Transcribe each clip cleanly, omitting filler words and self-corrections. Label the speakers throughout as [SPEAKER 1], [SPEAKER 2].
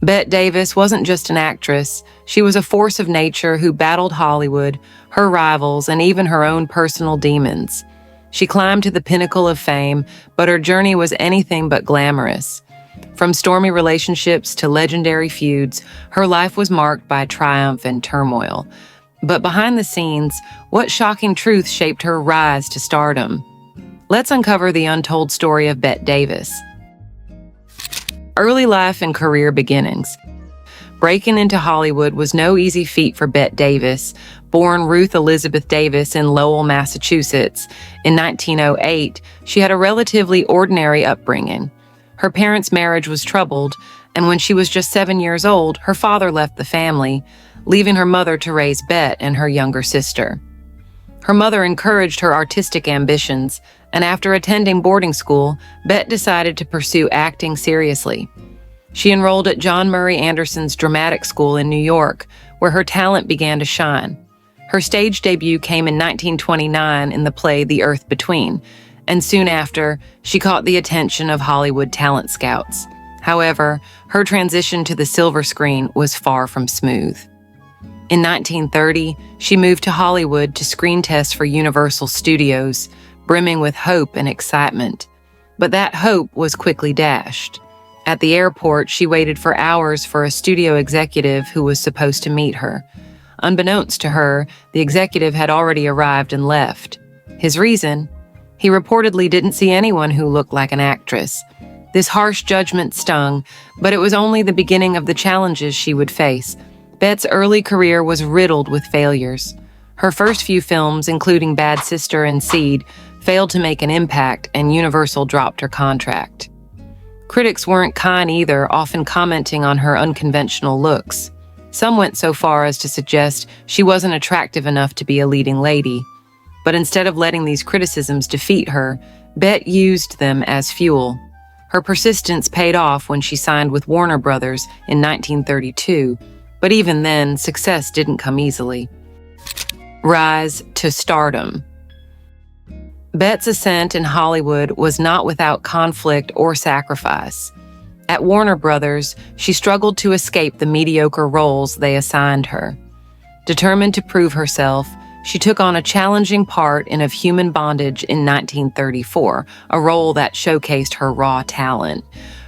[SPEAKER 1] Bette Davis wasn't just an actress, she was a force of nature who battled Hollywood, her rivals, and even her own personal demons. She climbed to the pinnacle of fame, but her journey was anything but glamorous. From stormy relationships to legendary feuds, her life was marked by triumph and turmoil. But behind the scenes, what shocking truth shaped her rise to stardom? Let's uncover the untold story of Bette Davis. Early life and career beginnings. Breaking into Hollywood was no easy feat for Bette Davis, born Ruth Elizabeth Davis in Lowell, Massachusetts. In 1908, she had a relatively ordinary upbringing. Her parents' marriage was troubled, and when she was just 7 years old, her father left the family, leaving her mother to raise Bette and her younger sister. Her mother encouraged her artistic ambitions, and after attending boarding school, Bette decided to pursue acting seriously. She enrolled at John Murray Anderson's dramatic school in New York, where her talent began to shine. Her stage debut came in 1929 in the play The Earth Between, and soon after, she caught the attention of Hollywood talent scouts. However, her transition to the silver screen was far from smooth. In 1930, she moved to Hollywood to screen test for Universal Studios, brimming with hope and excitement. But that hope was quickly dashed. At the airport, she waited for hours for a studio executive who was supposed to meet her. Unbeknownst to her, the executive had already arrived and left. His reason? He reportedly didn't see anyone who looked like an actress. This harsh judgment stung, but it was only the beginning of the challenges she would face. Bette's early career was riddled with failures. Her first few films, including Bad Sister and Seed, failed to make an impact, and Universal dropped her contract. Critics weren't kind either, often commenting on her unconventional looks. Some went so far as to suggest she wasn't attractive enough to be a leading lady. But instead of letting these criticisms defeat her, Bette used them as fuel. Her persistence paid off when she signed with Warner Brothers in 1932, but even then, success didn't come easily. Rise to stardom. Bette's ascent in Hollywood was not without conflict or sacrifice. At Warner Brothers, she struggled to escape the mediocre roles they assigned her. Determined to prove herself, she took on a challenging part in Of Human Bondage in 1934, a role that showcased her raw talent.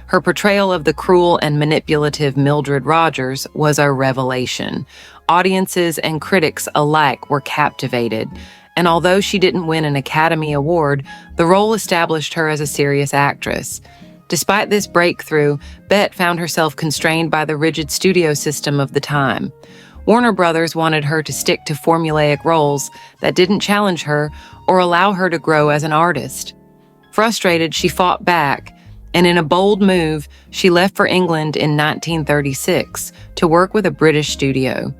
[SPEAKER 1] Her portrayal of the cruel and manipulative Mildred Rogers was a revelation. Audiences and critics alike were captivated, and although she didn't win an Academy Award, the role established her as a serious actress. Despite this breakthrough, Bette found herself constrained by the rigid studio system of the time. Warner Brothers wanted her to stick to formulaic roles that didn't challenge her or allow her to grow as an artist. Frustrated, she fought back, and in a bold move, she left for England in 1936 to work with a British studio.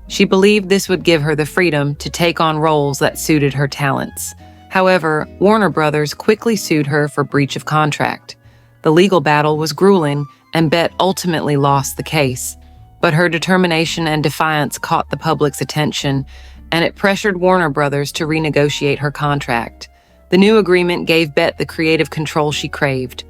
[SPEAKER 1] She believed this would give her the freedom to take on roles that suited her talents. However, Warner Brothers quickly sued her for breach of contract. The legal battle was grueling, and Bette ultimately lost the case. But her determination and defiance caught the public's attention, and it pressured Warner Brothers to renegotiate her contract. The new agreement gave Bette the creative control she craved.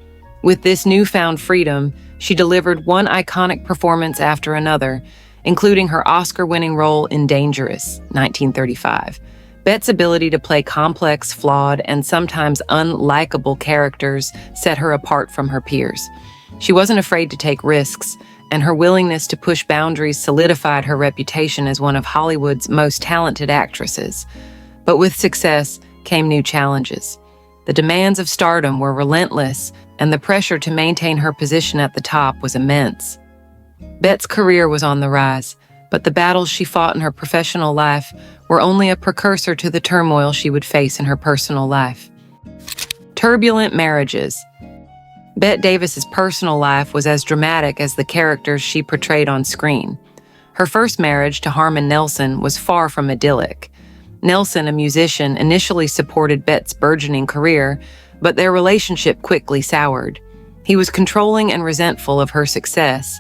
[SPEAKER 1] With this newfound freedom, she delivered one iconic performance after another, including her Oscar-winning role in Dangerous, 1935. Bette's ability to play complex, flawed, and sometimes unlikable characters set her apart from her peers. She wasn't afraid to take risks, and her willingness to push boundaries solidified her reputation as one of Hollywood's most talented actresses. But with success came new challenges. The demands of stardom were relentless, and the pressure to maintain her position at the top was immense. Bette's career was on the rise, but the battles she fought in her professional life were only a precursor to the turmoil she would face in her personal life. Turbulent marriages. Bette Davis's personal life was as dramatic as the characters she portrayed on screen. Her first marriage to Harmon Nelson was far from idyllic. Nelson, a musician, initially supported Bette's burgeoning career, but their relationship quickly soured. He was controlling and resentful of her success.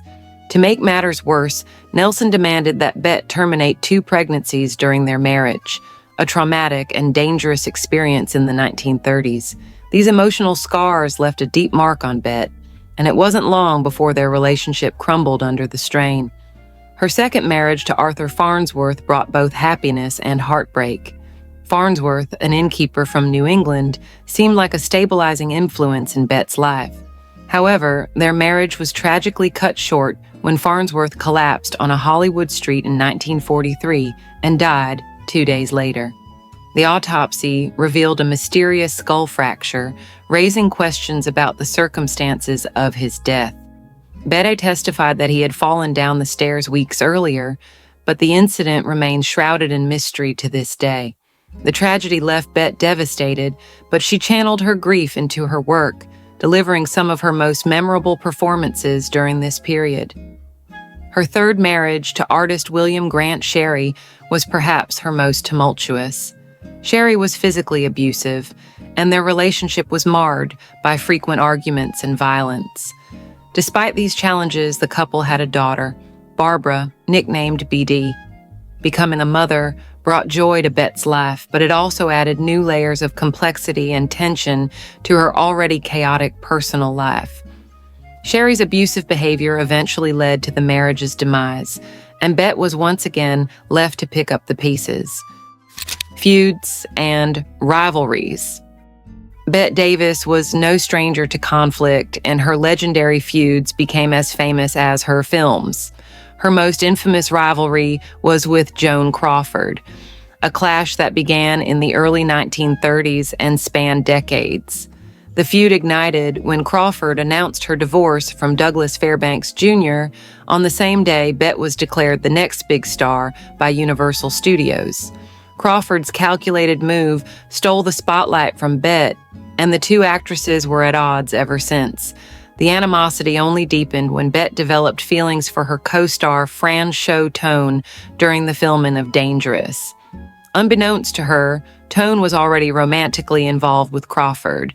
[SPEAKER 1] To make matters worse, Nelson demanded that Bette terminate 2 pregnancies during their marriage, a traumatic and dangerous experience in the 1930s. These emotional scars left a deep mark on Bette. and it wasn't long before their relationship crumbled under the strain. Her second marriage to Arthur Farnsworth brought both happiness and heartbreak. Farnsworth, an innkeeper from New England, seemed like a stabilizing influence in Bette's life. However, their marriage was tragically cut short when Farnsworth collapsed on a Hollywood street in 1943 and died 2 days later. The autopsy revealed a mysterious skull fracture, raising questions about the circumstances of his death. Bette testified that he had fallen down the stairs weeks earlier, but the incident remains shrouded in mystery to this day. The tragedy left Bette devastated, but she channeled her grief into her work, delivering some of her most memorable performances during this period. Her third marriage to artist William Grant Sherry was perhaps her most tumultuous. Sherry was physically abusive, and their relationship was marred by frequent arguments and violence. Despite these challenges, the couple had a daughter, Barbara, nicknamed BD. Becoming a mother brought joy to Bette's life, but it also added new layers of complexity and tension to her already chaotic personal life. Sherry's abusive behavior eventually led to the marriage's demise, and Bette was once again left to pick up the pieces. Feuds and rivalries. Bette Davis was no stranger to conflict, and her legendary feuds became as famous as her films. Her most infamous rivalry was with Joan Crawford, a clash that began in the early 1930s and spanned decades. The feud ignited when Crawford announced her divorce from Douglas Fairbanks Jr. on the same day Bette was declared the next big star by Universal Studios. Crawford's calculated move stole the spotlight from Bette, and the two actresses were at odds ever since. The animosity only deepened when Bette developed feelings for her co-star Fran Show Tone during the filming of Dangerous. Unbeknownst to her, Tone was already romantically involved with Crawford.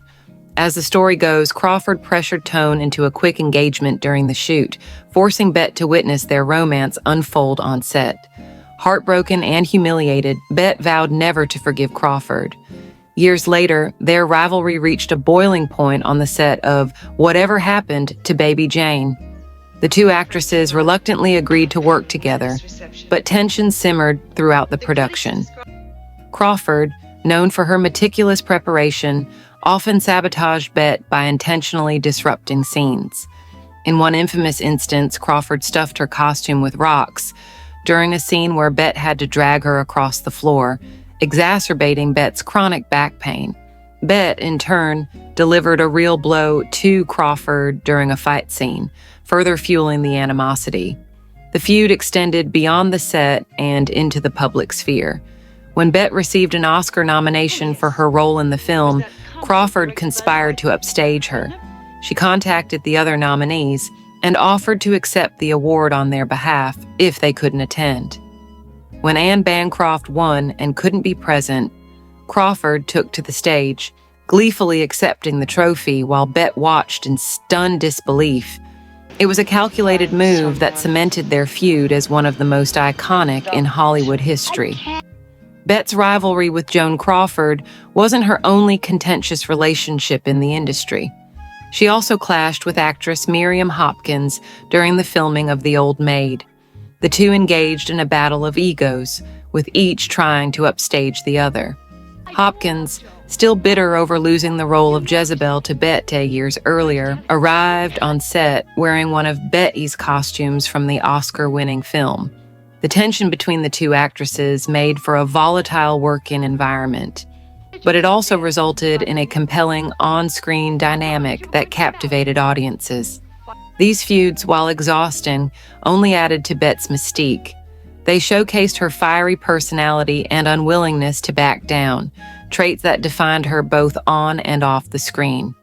[SPEAKER 1] As the story goes, Crawford pressured Tone into a quick engagement during the shoot, forcing Bette to witness their romance unfold on set. Heartbroken and humiliated, Bette vowed never to forgive Crawford. Years later, their rivalry reached a boiling point on the set of Whatever Happened to Baby Jane. The two actresses reluctantly agreed to work together, but tension simmered throughout the production. Crawford, known for her meticulous preparation, often sabotaged Bette by intentionally disrupting scenes. In one infamous instance, Crawford stuffed her costume with rocks during a scene where Bette had to drag her across the floor, exacerbating Bette's chronic back pain. Bette, in turn, delivered a real blow to Crawford during a fight scene, further fueling the animosity. The feud extended beyond the set and into the public sphere. When Bette received an Oscar nomination for her role in the film, Crawford conspired to upstage her. She contacted the other nominees and offered to accept the award on their behalf if they couldn't attend. When Anne Bancroft won and couldn't be present, Crawford took to the stage, gleefully accepting the trophy while Bette watched in stunned disbelief. It was a calculated move that cemented their feud as one of the most iconic in Hollywood history. Bette's rivalry with Joan Crawford wasn't her only contentious relationship in the industry. She also clashed with actress Miriam Hopkins during the filming of The Old Maid. The two engaged in a battle of egos, with each trying to upstage the other. Hopkins, still bitter over losing the role of Jezebel to Bette years earlier, arrived on set wearing one of Bette's costumes from the Oscar-winning film. The tension between the two actresses made for a volatile working environment, but it also resulted in a compelling on-screen dynamic that captivated audiences. These feuds, while exhausting, only added to Bette's mystique. They showcased her fiery personality and unwillingness to back down, traits that defined her both on and off the screen.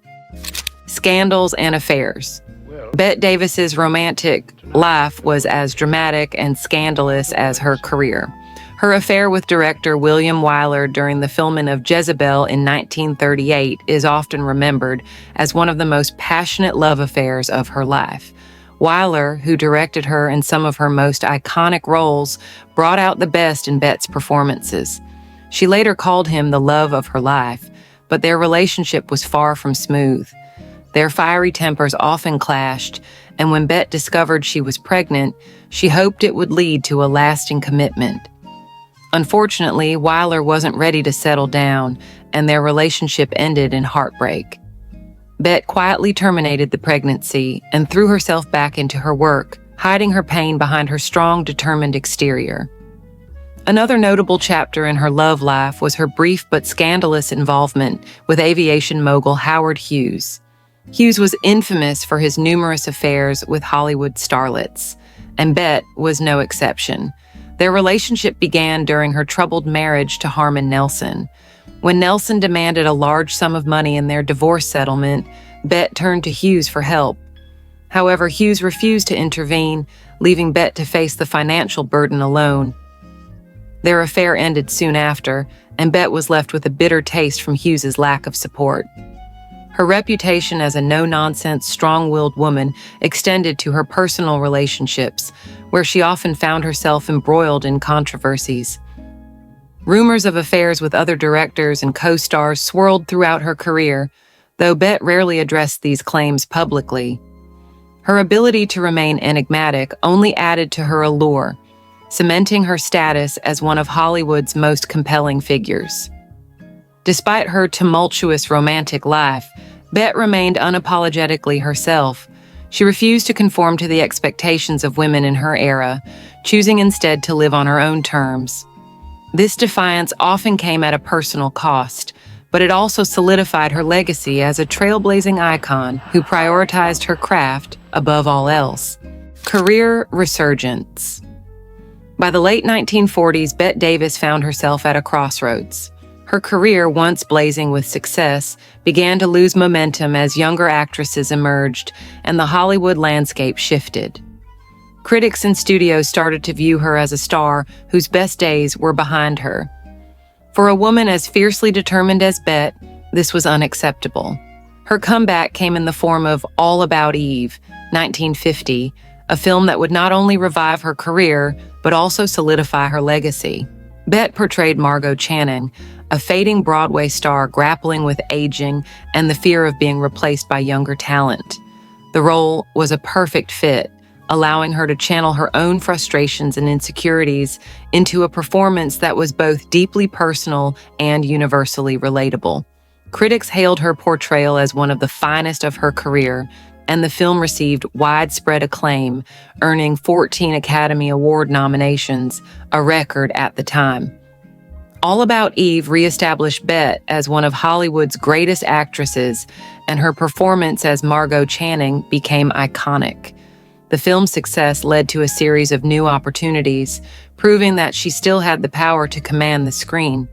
[SPEAKER 1] Scandals and affairs. Bette Davis's romantic life was as dramatic and scandalous as her career. Her affair with director William Wyler during the filming of Jezebel in 1938 is often remembered as one of the most passionate love affairs of her life. Wyler, who directed her in some of her most iconic roles, brought out the best in Bette's performances. She later called him the love of her life, but their relationship was far from smooth. Their fiery tempers often clashed, and when Bette discovered she was pregnant, she hoped it would lead to a lasting commitment. Unfortunately, Wyler wasn't ready to settle down, and their relationship ended in heartbreak. Bette quietly terminated the pregnancy and threw herself back into her work, hiding her pain behind her strong, determined exterior. Another notable chapter in her love life was her brief but scandalous involvement with aviation mogul Howard Hughes. Hughes was infamous for his numerous affairs with Hollywood starlets, and Bette was no exception. Their relationship began during her troubled marriage to Harmon Nelson. When Nelson demanded a large sum of money in their divorce settlement, Bette turned to Hughes for help. However, Hughes refused to intervene, leaving Bette to face the financial burden alone. Their affair ended soon after, and Bette was left with a bitter taste from Hughes's lack of support. Her reputation as a no-nonsense, strong-willed woman extended to her personal relationships, where she often found herself embroiled in controversies. Rumors of affairs with other directors and co-stars swirled throughout her career, though Bette rarely addressed these claims publicly. Her ability to remain enigmatic only added to her allure, cementing her status as one of Hollywood's most compelling figures. Despite her tumultuous romantic life, Bette remained unapologetically herself. She refused to conform to the expectations of women in her era, choosing instead to live on her own terms. This defiance often came at a personal cost, but it also solidified her legacy as a trailblazing icon who prioritized her craft above all else. Career resurgence. By the late 1940s, Bette Davis found herself at a crossroads. Her career, once blazing with success, began to lose momentum as younger actresses emerged and the Hollywood landscape shifted. Critics and studios started to view her as a star whose best days were behind her. For a woman as fiercely determined as Bette, this was unacceptable. Her comeback came in the form of All About Eve, 1950, a film that would not only revive her career, but also solidify her legacy. Bette portrayed Margot Channing, a fading Broadway star grappling with aging and the fear of being replaced by younger talent. The role was a perfect fit, allowing her to channel her own frustrations and insecurities into a performance that was both deeply personal and universally relatable. Critics hailed her portrayal as one of the finest of her career, and the film received widespread acclaim, earning 14 Academy Award nominations, a record at the time. All About Eve reestablished Bette as one of Hollywood's greatest actresses, and her performance as Margot Channing became iconic. The film's success led to a series of new opportunities, proving that she still had the power to command the screen.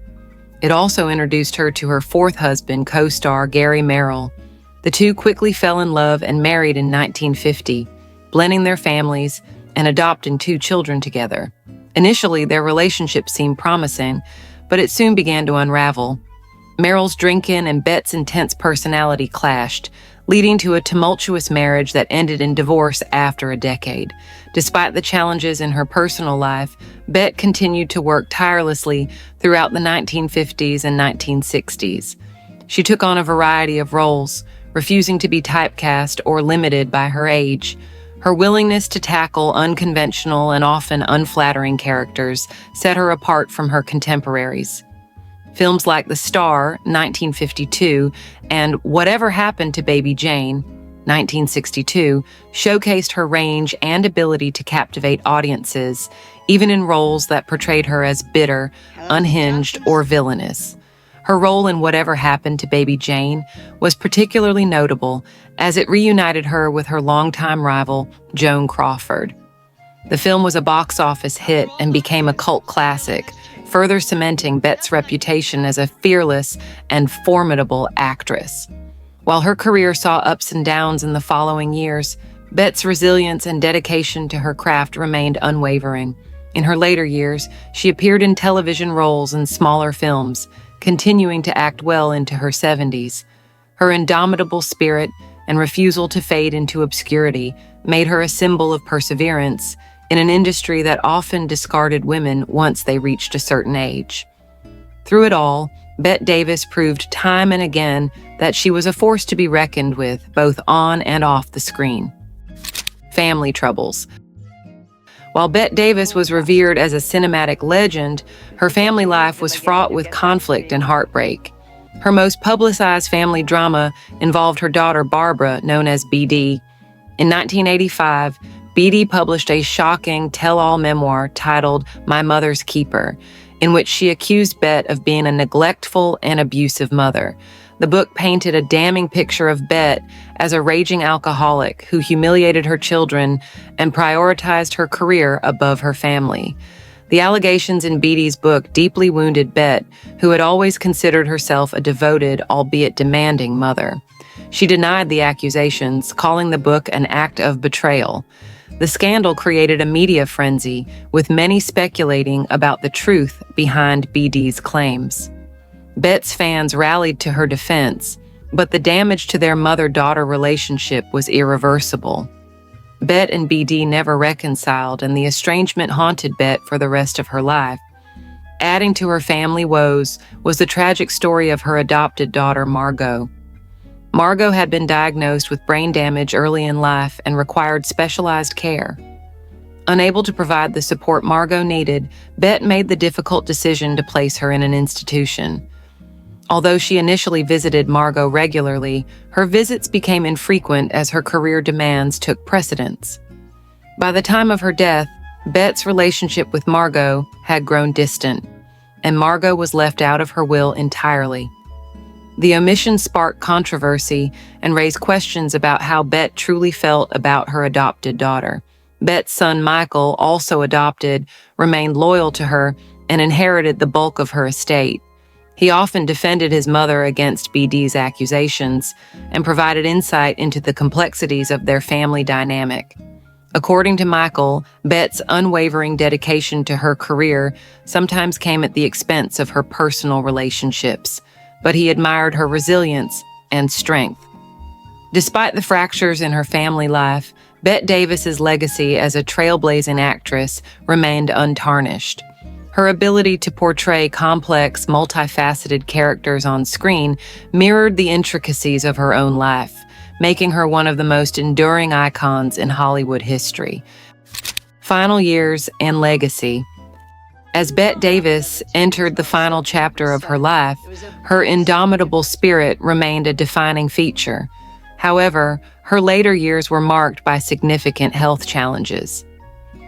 [SPEAKER 1] It also introduced her to her fourth husband, co-star Gary Merrill. The two quickly fell in love and married in 1950, blending their families and adopting 2 children together. Initially, their relationship seemed promising, but it soon began to unravel. Merrill's drinking and Bette's intense personality clashed, leading to a tumultuous marriage that ended in divorce after a decade. Despite the challenges in her personal life, Bette continued to work tirelessly throughout the 1950s and 1960s. She took on a variety of roles, refusing to be typecast or limited by her age. Her willingness to tackle unconventional and often unflattering characters set her apart from her contemporaries. Films like The Star, 1952, and Whatever Happened to Baby Jane, 1962, showcased her range and ability to captivate audiences, even in roles that portrayed her as bitter, unhinged, or villainous. Her role in Whatever Happened to Baby Jane was particularly notable, as it reunited her with her longtime rival, Joan Crawford. The film was a box office hit and became a cult classic, further cementing Bette's reputation as a fearless and formidable actress. While her career saw ups and downs in the following years, Bette's resilience and dedication to her craft remained unwavering. In her later years, she appeared in television roles and smaller films, continuing to act well into her 70s. Her indomitable spirit and refusal to fade into obscurity made her a symbol of perseverance in an industry that often discarded women once they reached a certain age. Through it all, Bette Davis proved time and again that she was a force to be reckoned with, both on and off the screen. Family troubles. While Bette Davis was revered as a cinematic legend, her family life was fraught with conflict and heartbreak. Her most publicized family drama involved her daughter Barbara, known as BD. In 1985, BD published a shocking tell-all memoir titled My Mother's Keeper, in which she accused Bette of being a neglectful and abusive mother. The book painted a damning picture of Bette as a raging alcoholic who humiliated her children and prioritized her career above her family. The allegations in BD's book deeply wounded Bette, who had always considered herself a devoted, albeit demanding, mother. She denied the accusations, calling the book an act of betrayal. The scandal created a media frenzy, with many speculating about the truth behind BD's claims. Bette's fans rallied to her defense, but the damage to their mother-daughter relationship was irreversible. Bette and BD never reconciled, and the estrangement haunted Bette for the rest of her life. Adding to her family woes was the tragic story of her adopted daughter, Margot. Margot had been diagnosed with brain damage early in life and required specialized care. Unable to provide the support Margot needed, Bette made the difficult decision to place her in an institution. Although she initially visited Margot regularly, her visits became infrequent as her career demands took precedence. By the time of her death, Bette's relationship with Margot had grown distant, and Margot was left out of her will entirely. The omission sparked controversy and raised questions about how Bette truly felt about her adopted daughter. Bette's son Michael, also adopted, remained loyal to her and inherited the bulk of her estate. He often defended his mother against BD's accusations and provided insight into the complexities of their family dynamic. According to Michael, Bette's unwavering dedication to her career sometimes came at the expense of her personal relationships, but he admired her resilience and strength. Despite the fractures in her family life, Bette Davis's legacy as a trailblazing actress remained untarnished. Her ability to portray complex, multifaceted characters on screen mirrored the intricacies of her own life, making her one of the most enduring icons in Hollywood history. Final years and legacy. As Bette Davis entered the final chapter of her life, her indomitable spirit remained a defining feature. However, her later years were marked by significant health challenges.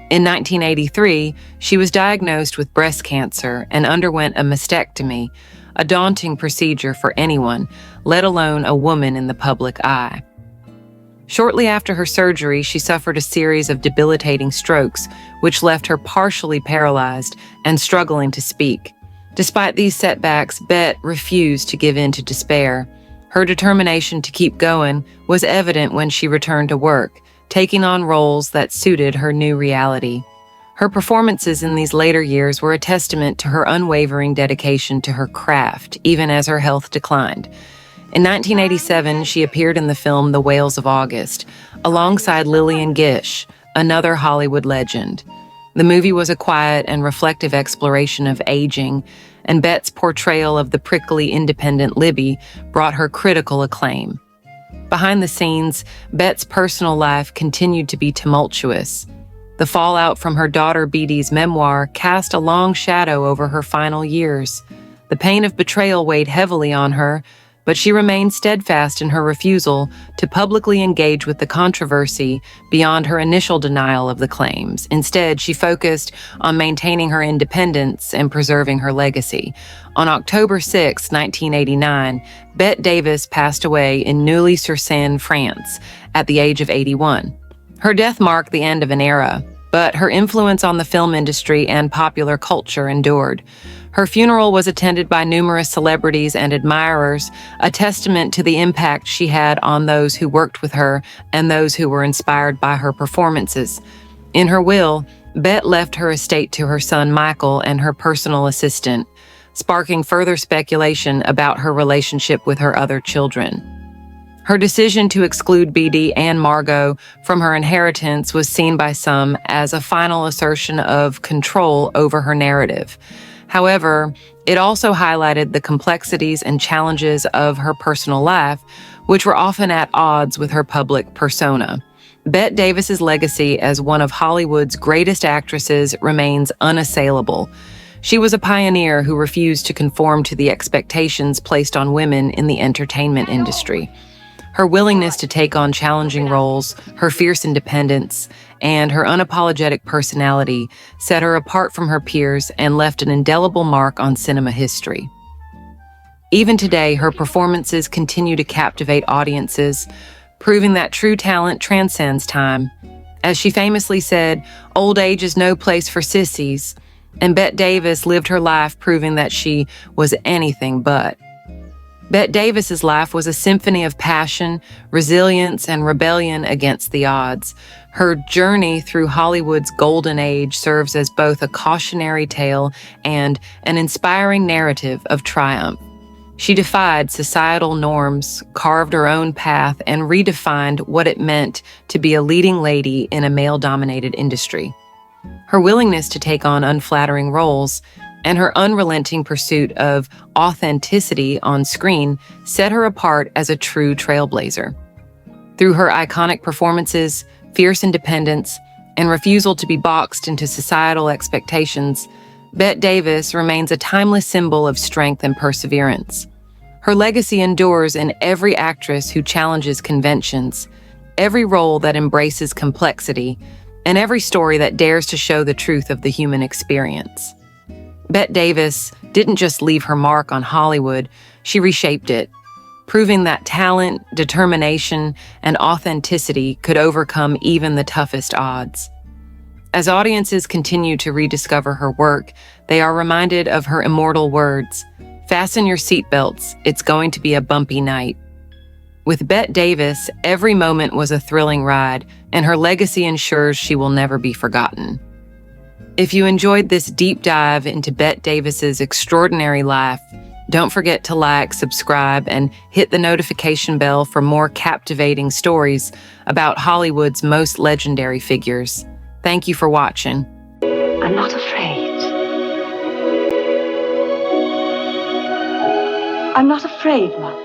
[SPEAKER 1] In 1983, she was diagnosed with breast cancer and underwent a mastectomy, a daunting procedure for anyone, let alone a woman in the public eye. Shortly after her surgery, she suffered a series of debilitating strokes, which left her partially paralyzed and struggling to speak. Despite these setbacks, Bette refused to give in to despair. Her determination to keep going was evident when she returned to work, taking on roles that suited her new reality. Her performances in these later years were a testament to her unwavering dedication to her craft, even as her health declined. In 1987, she appeared in the film The Whales of August, alongside Lillian Gish, another Hollywood legend. The movie was a quiet and reflective exploration of aging, and Bette's portrayal of the prickly, independent Libby brought her critical acclaim. Behind the scenes, Bette's personal life continued to be tumultuous. The fallout from her daughter BD's memoir cast a long shadow over her final years. The pain of betrayal weighed heavily on her, but she remained steadfast in her refusal to publicly engage with the controversy beyond her initial denial of the claims. Instead, she focused on maintaining her independence and preserving her legacy. On October 6, 1989, Bette Davis passed away in Neuilly-sur-Seine, France, at the age of 81. Her death marked the end of an era, but her influence on the film industry and popular culture endured. Her funeral was attended by numerous celebrities and admirers, a testament to the impact she had on those who worked with her and those who were inspired by her performances. In her will, Bette left her estate to her son Michael and her personal assistant, sparking further speculation about her relationship with her other children. Her decision to exclude BD and Margot from her inheritance was seen by some as a final assertion of control over her narrative. However, it also highlighted the complexities and challenges of her personal life, which were often at odds with her public persona. Bette Davis's legacy as one of Hollywood's greatest actresses remains unassailable. She was a pioneer who refused to conform to the expectations placed on women in the entertainment industry. Her willingness to take on challenging roles, her fierce independence, and her unapologetic personality set her apart from her peers and left an indelible mark on cinema history. Even today, her performances continue to captivate audiences, proving that true talent transcends time. As she famously said, "Old age is no place for sissies," and Bette Davis lived her life proving that she was anything but. Bette Davis's life was a symphony of passion, resilience, and rebellion against the odds. Her journey through Hollywood's golden age serves as both a cautionary tale and an inspiring narrative of triumph. She defied societal norms, carved her own path, and redefined what it meant to be a leading lady in a male-dominated industry. Her willingness to take on unflattering roles and her unrelenting pursuit of authenticity on screen set her apart as a true trailblazer. Through her iconic performances, fierce independence, and refusal to be boxed into societal expectations, Bette Davis remains a timeless symbol of strength and perseverance. Her legacy endures in every actress who challenges conventions, every role that embraces complexity, and every story that dares to show the truth of the human experience. Bette Davis didn't just leave her mark on Hollywood, she reshaped it, proving that talent, determination, and authenticity could overcome even the toughest odds. As audiences continue to rediscover her work, they are reminded of her immortal words, "Fasten your seatbelts, it's going to be a bumpy night." With Bette Davis, every moment was a thrilling ride, and her legacy ensures she will never be forgotten. If you enjoyed this deep dive into Bette Davis's extraordinary life, don't forget to like, subscribe, and hit the notification bell for more captivating stories about Hollywood's most legendary figures. Thank you for watching.
[SPEAKER 2] I'm not afraid. I'm not afraid, Mother.